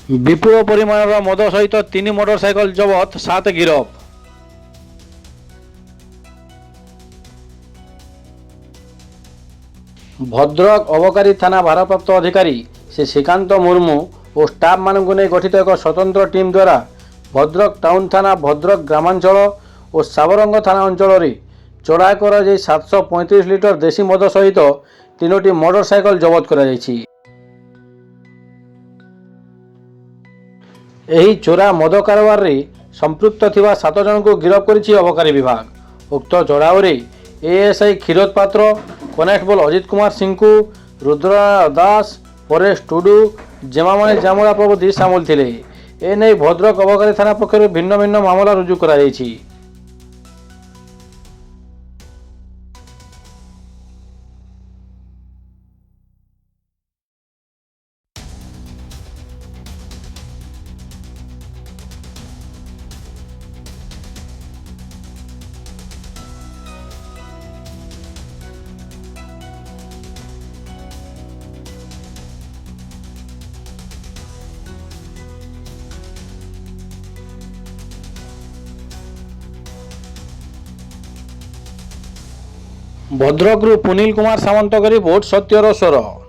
ବିପୁଳ ପରିମାଣର ମଦ ସହିତ 3 ମୋଟରସାଇକେଲ ଜବତ, 7 ଗିରଫ। ଭଦ୍ରକ ଅବକାରୀ ଥାନା ଭାରପ୍ରାପ୍ତ ଅଧିକାରୀ ଶ୍ରୀ ଶ୍ରୀକାନ୍ତ ମୁର୍ମୁ ଓ ଷ୍ଟାଫମାନଙ୍କୁ ନେଇ ଗଠିତ ଏକ ସ୍ୱତନ୍ତ୍ର ଟିମ୍ ଦ୍ୱାରା ଭଦ୍ରକ ଟାଉନ୍ ଥାନା, ଭଦ୍ରକ ଗ୍ରାମାଞ୍ଚଳ ଓ ସାବରଙ୍ଗ ଥାନା ଅଞ୍ଚଳରେ ଚଢ଼ା କରାଯାଇ 735 ଲିଟର ଦେଶୀ ମଦ ସହିତ 3ଟି ମୋଟରସାଇକେଲ ଜବତ କରାଯାଇଛି। ଏହି ଚୋରା ମଦ କାରବାରରେ ସମ୍ପୃକ୍ତ ଥିବା 7 ଜଣଙ୍କୁ ଗିରଫ କରିଛି ଅବକାରୀ ବିଭାଗ। ଉକ୍ତ ଚଢ଼ାଉରେ ଏଏସ୍ଆଇ କ୍ଷୀରୋଦ ପାତ୍ର, କନେଷ୍ଟବଳ ଅଜିତ କୁମାର ସିଂଙ୍କୁ, ରୁଦ୍ରନାରାୟଣ ଦାସ, ପରେଶ ଟୁଡୁ, ଜେମାମଣି ଜାମୁରା ପ୍ରଭୃତି ସାମିଲ ଥିଲେ। ଏନେଇ ଭଦ୍ରକ ଅବକାରୀ ଥାନା ପକ୍ଷରୁ ଭିନ୍ନ ଭିନ୍ନ ମାମଲା ରୁଜୁ କରାଯାଇଛି। ଭଦ୍ରକରୁ ପୁନିଲ କୁମାର ସାମନ୍ତଙ୍କ ରିପୋର୍ଟ, ସତ୍ୟର ସ୍ୱର।